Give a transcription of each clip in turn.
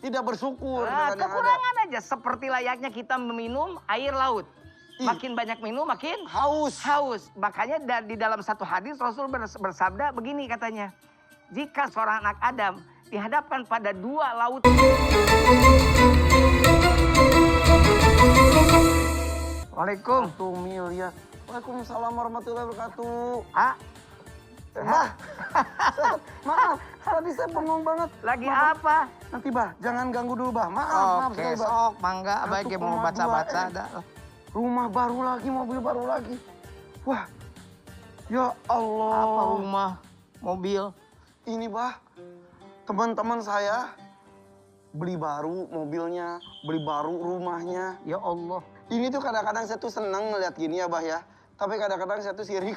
Tidak bersyukur. Kekurangan aja. Seperti layaknya kita meminum air laut. Makin banyak minum, makin haus. Makanya di dalam satu hadis Rasul bersabda begini katanya. Jika seorang anak Adam dihadapkan pada dua lautan. Waalaikumsalam. 1 miliar. Waalaikumsalam warahmatullahi wabarakatuh. Maaf, tadi saya bengong banget. Lagi apa? Nanti bah, jangan ganggu dulu bah. Maaf Oke, sekali bah. sok, mangga, baik ya mau baca-baca. Rumah baru lagi, mobil baru lagi. Wah, ya Allah. Apa rumah, mobil? Ini bah, teman-teman saya beli baru mobilnya, beli baru rumahnya. Ya Allah. Ini tuh kadang-kadang saya tuh seneng ngeliat gini ya bah ya. Tapi kadang-kadang saya tuh sirik.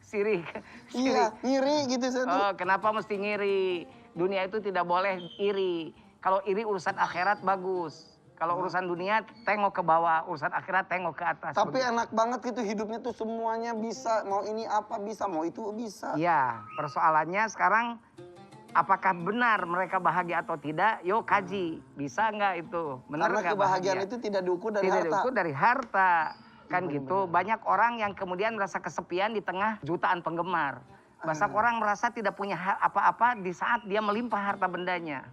Sirik. Iya, ngiri gitu saya tuh. Oh, kenapa mesti ngiri? Dunia itu tidak boleh iri. Kalau iri urusan akhirat bagus. Kalau urusan dunia tengok ke bawah, urusan akhirat tengok ke atas. Tapi begitu. enak banget gitu hidupnya tuh semuanya bisa. Mau ini apa bisa, mau itu bisa. Iya, persoalannya sekarang apakah benar mereka bahagia atau tidak? Yo kaji, bisa nggak itu? Benar Karena nggak kebahagiaan bahagia? itu tidak diukur dari Tidak harta. diukur dari harta. Kan gitu, banyak orang yang kemudian merasa kesepian di tengah jutaan penggemar. Banyak orang merasa tidak punya apa-apa di saat dia melimpah harta bendanya.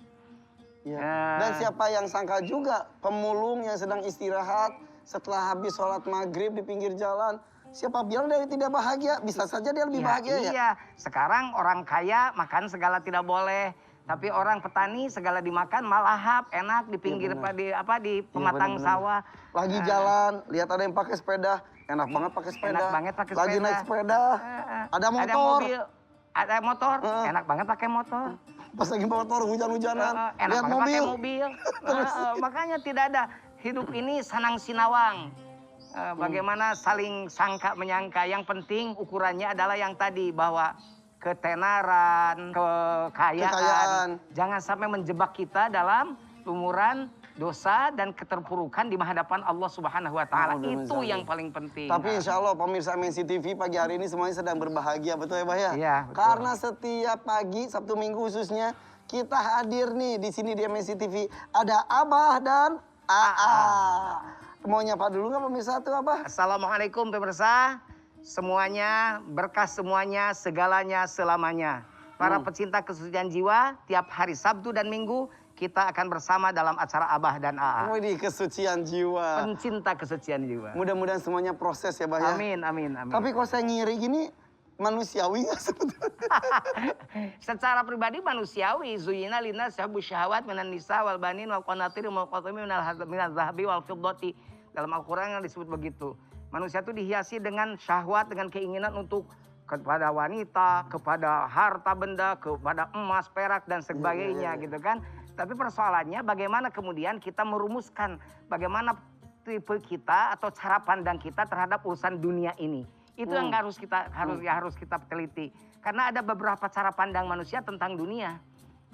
Ya. Dan siapa yang sangka juga pemulung yang sedang istirahat setelah habis sholat maghrib di pinggir jalan. Siapa bilang dia tidak bahagia? Bisa saja dia lebih bahagia ya. Iya, sekarang orang kaya makan segala tidak boleh. Tapi orang petani segala dimakan malahap, enak di pinggir di pematang sawah. Lagi jalan, lihat ada yang pakai sepeda, enak banget pakai sepeda. Enak banget pakai Lagi sepeda. naik sepeda, ada motor. Ada mobil, ada motor, enak banget pakai motor. Pas lagi motor hujan-hujanan, enak lihat banget pakai mobil. Makanya tidak ada hidup ini sanang sinawang. Bagaimana saling sangka menyangka. Yang penting ukurannya adalah yang tadi bahwa ketenaran, kekayaan. Jangan sampai menjebak kita dalam lumuran dosa dan keterpurukan di hadapan Allah Subhanahu wa Ta'ala. Itu yang paling penting. Tapi insya Allah pemirsa Mensi TV pagi hari ini semuanya sedang berbahagia, betul ya Bah ya? Iya, betul. Karena setiap pagi, Sabtu Minggu khususnya, kita hadir nih di sini di Mensi TV. Ada Abah dan AA. Mau nyapa dulu nggak pemirsa tuh Abah? Assalamualaikum pemirsa. Semuanya, berkah semuanya, segalanya, selamanya. Para pecinta kesucian jiwa, tiap hari Sabtu dan Minggu, kita akan bersama dalam acara Abah dan AA. Widih, kesucian jiwa. Pencinta kesucian jiwa. Mudah-mudahan semuanya proses ya, Bah ya. Amin, amin, amin. Tapi kalau saya ngiri gini, manusiawi nggak sebetulnya? Secara pribadi manusiawi. Zuyina lina syabu syahwat minan nisa wal banin wal qanatir wal qatami minal zahabi wal fiddati. Dalam Al-Quran yang disebut begitu. Manusia itu dihiasi dengan syahwat, dengan keinginan untuk kepada wanita, kepada harta benda, kepada emas, perak, dan sebagainya gitu kan. Tapi persoalannya bagaimana kemudian kita merumuskan bagaimana tipe kita atau cara pandang kita terhadap urusan dunia ini. Itu yang harus kita teliti. Karena ada beberapa cara pandang manusia tentang dunia.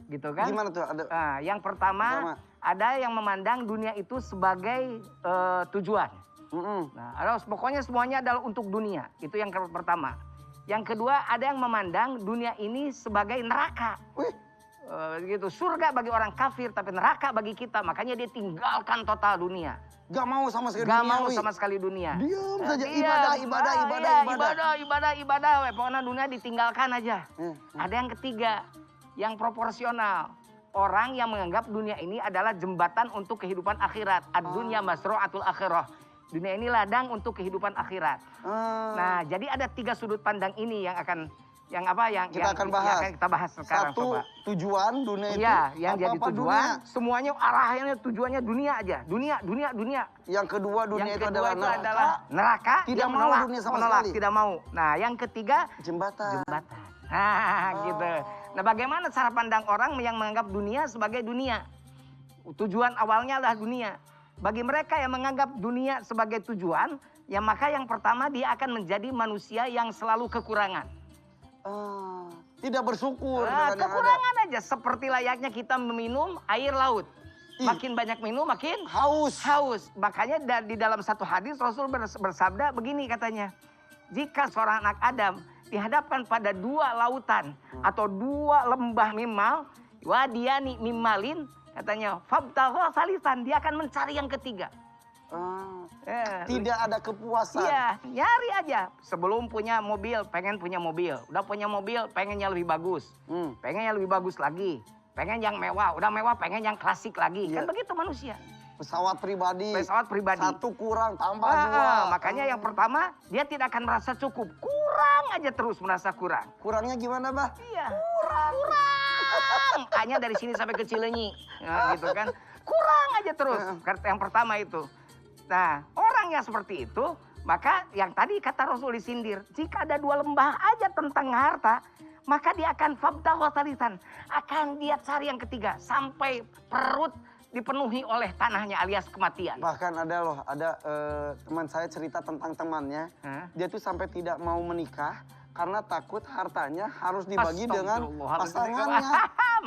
Gitu kan? Gimana tuh? Nah, yang pertama ada yang memandang dunia itu sebagai tujuan. Nah, pokoknya semuanya adalah untuk dunia. Itu yang pertama. Yang kedua ada yang memandang dunia ini sebagai neraka. Gitu, surga bagi orang kafir tapi neraka bagi kita. Makanya dia tinggalkan total dunia. Gak mau sama sekali Gak mau sama sekali dunia. Diam saja, ibadah. Pokoknya dunia ditinggalkan aja. Ada yang ketiga, yang proporsional. Orang yang menganggap dunia ini adalah jembatan untuk kehidupan akhirat. Ad-dunya masru'atul akhirah. Dunia ini ladang untuk kehidupan akhirat. Nah, jadi ada 3 sudut pandang ini yang akan kita akan bahas. Yang kita bahas sekarang. Satu, coba. tujuan dunia itu. Iya, yang jadi tujuan. Dunia. Semuanya arahnya tujuannya dunia aja. Dunia. Yang kedua dunia itu adalah neraka. Tidak mau menolak, dunia sama sekali. Tidak mau. Nah, yang ketiga jembatan. Nah, gitu. Nah, bagaimana cara pandang orang yang menganggap dunia sebagai dunia? Tujuan awalnya adalah dunia. Bagi mereka yang menganggap dunia sebagai tujuan, ya maka yang pertama dia akan menjadi manusia yang selalu kekurangan. Tidak bersyukur. Kekurangan aja. Seperti layaknya kita meminum air laut. Makin banyak minum, makin haus. Makanya di dalam satu hadis Rasul bersabda begini katanya. Jika seorang anak Adam dihadapkan pada 2 lautan atau 2 lembah mimal, Wadiani mimalin katanya fabtagha salisan, dia akan mencari yang ketiga. Tidak ada kepuasan. Iya, nyari aja. Sebelum punya mobil, pengen punya mobil. Udah punya mobil, pengennya lebih bagus. Pengennya lebih bagus lagi. Pengen yang mewah, udah mewah pengen yang klasik lagi. Iya. Kan begitu manusia. Pesawat pribadi. Pesawat pribadi. Satu kurang, tambah dua. Makanya yang pertama, dia tidak akan merasa cukup. Kurang aja terus merasa kurang. Kurangnya gimana, Bah? Iya. Kurang. Hanya dari sini sampai ke Cileunyi. Nah, gitu kan. Kurang aja terus. Yang pertama itu. Nah, orang yang seperti itu, maka yang tadi kata Rasul disindir, jika ada 2 lembah aja tentang harta, maka dia akan fabtagha salisan, akan dia cari yang ketiga sampai perut dipenuhi oleh tanahnya alias kematian. Bahkan ada teman saya cerita tentang temannya, dia tuh sampai tidak mau menikah karena takut hartanya harus dibagi dengan pasangannya.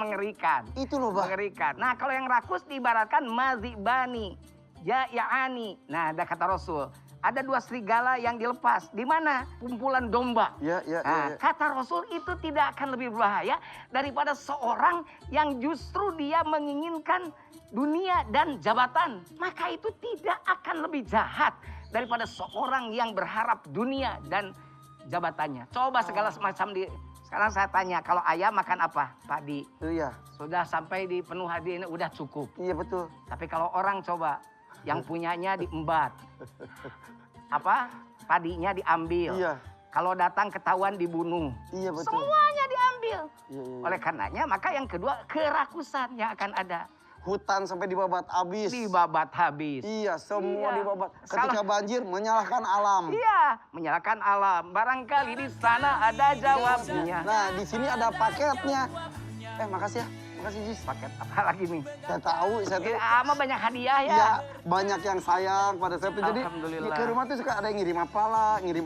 Mengerikan. Itu loh, Bah. Mengerikan. Nah, kalau yang rakus diibaratkan mazibani. Ya'ani. Nah, ada kata Rasul. Ada 2 serigala yang dilepas. Di mana? Kumpulan domba. Nah, kata Rasul itu tidak akan lebih berbahaya daripada seorang yang justru dia menginginkan dunia dan jabatan. Maka itu tidak akan lebih jahat daripada seorang yang berharap dunia dan jabatannya. Coba segala semacam sekarang saya tanya, kalau ayam makan apa? Padi. Iya. Sudah sampai di penuh hadi ini udah cukup. Iya, betul. Tapi kalau orang coba yang punyanya diembat. Apa? Padinya diambil. Iya. Kalau datang ketahuan dibunuh. Iya, betul. Semuanya diambil. Iya. Oleh karenanya maka yang kedua kerakusan yang akan ada. Hutan sampai dibabat habis. Dibabat habis. Iya, semua Iya. dibabat. Ketika banjir menyalahkan alam. Iya, menyalahkan alam. Barangkali di sana ada jawabnya. Nah, di sini ada paketnya. Makasih ya. Makasih, Jis. Paket apa lagi nih? Saya tahu, saya tuh. Ama banyak hadiah ya. Iya, banyak yang sayang pada saya tuh. Jadi Alhamdulillah. ke rumah tuh suka ada yang ngirim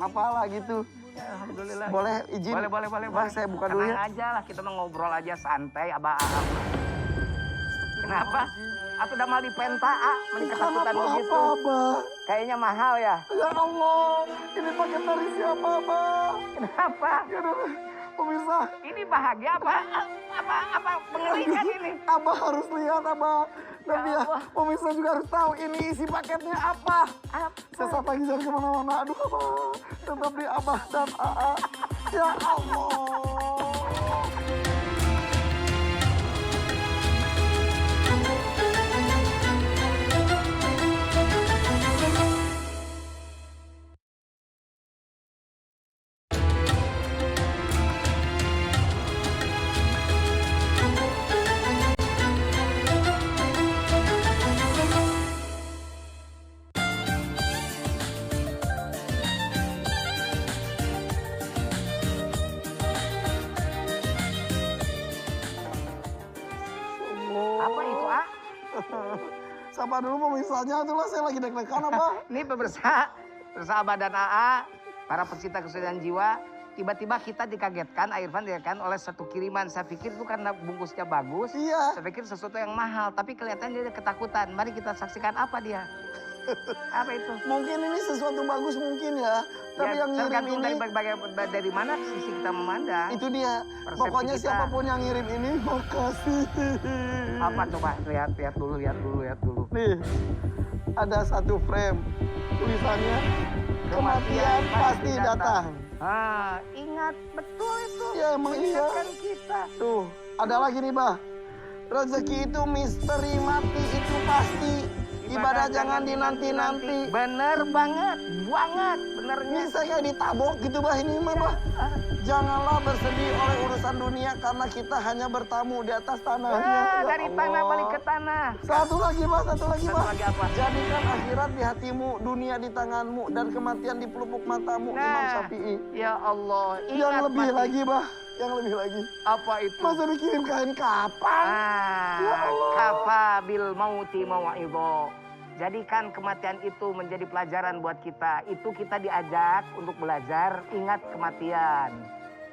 apalah gitu. Ya, alhamdulillah. Boleh izin? Boleh. Bah, saya buka dulu Tenang ya. aja lah, kita mau ngobrol aja santai, abah. Kenapa? Atau udah mal di penta, mending ketakutan begitu. Abah. Kayaknya mahal ya. Ya Allah, ini paket dari siapa, Abah? Kenapa? Ya udah, pemirsa. Ini bahagia apa mengerikan ini? Abah harus lihat, Abah. Dan Ya ya, Allah. pemirsa juga harus tahu ini isi paketnya apa. Sesaat lagi jangan kemana-mana. Aduh, Abah. Tetap di Abah dan AA. Ya Allah. Apa itu, A? Sapa dulu pemirsanya, itulah saya lagi deg-degan, Abah. Ini pemirsa Abah dan AA, para pecinta kesehatan jiwa, tiba-tiba kita dikagetkan, Irfan dikagetkan oleh satu kiriman. Saya pikir itu karena bungkusnya bagus. Iya. Saya pikir sesuatu yang mahal, tapi kelihatannya dia ketakutan. Mari kita saksikan apa dia. Apa itu? Mungkin ini sesuatu bagus mungkin ya. Tapi Ya, yang ngirim tergantung ini, dari mana sisi kita memandang. itu dia. Persepsi Pokoknya kita. siapapun yang ngirim ini, makasih. Apa coba lihat dulu. Nih, ada satu frame. Tulisannya, kematian pasti datang. Ingat betul itu. Ya, emang iya. Mengingatkan kita. Tuh, ada lagi nih, Bah. Rezeki itu misteri, mati itu pasti. Ibadah jangan dinanti-nanti. Bener banget, benernya. Bisa kayak ditabok gitu, Bah, ini mah, Bah. Janganlah bersedih oleh urusan dunia karena kita hanya bertamu di atas tanahnya. Ya Dari tanah Allah. balik ke tanah. Satu lagi, Bah. Satu lagi apa? Jadikan akhirat di hatimu, dunia di tanganmu, dan kematian di pelupuk matamu. Imam Syafi'i. Ya Allah. Yang Ingat lebih mati. lagi, Bah. Yang lebih lagi. Apa itu? Masa dikirim kain kapan? Ya Allah. Kafa bil mauti mawa'idho. Jadikan kematian itu menjadi pelajaran buat kita. Itu kita diajak untuk belajar ingat kematian.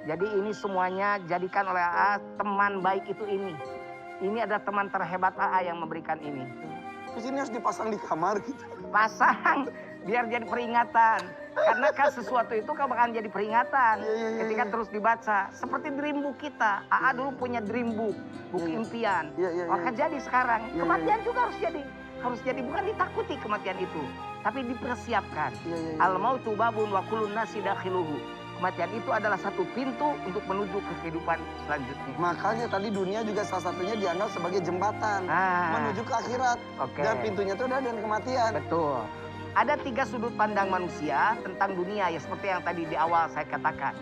Jadi ini semuanya jadikan oleh AA teman baik itu ini. Ini adalah teman terhebat AA yang memberikan ini. Terus ini harus dipasang di kamar gitu. Pasang Biar jadi peringatan. Karena kan sesuatu itu kan bakalan jadi peringatan ketika terus dibaca. Seperti dream book kita. AA dulu punya dream book, buku impian. Maka jadi sekarang kematian juga harus jadi. Harus jadi, bukan ditakuti kematian itu, tapi dipersiapkan. Al-mautu babun wa kullun nasi dakhiluhu. Kematian itu adalah satu pintu untuk menuju ke kehidupan selanjutnya. Makanya tadi dunia juga salah satunya dianggap sebagai jembatan menuju ke akhirat. Dan pintunya itu adalah dengan kematian. Betul. Ada 3 sudut pandang manusia tentang dunia ya seperti yang tadi di awal saya katakan.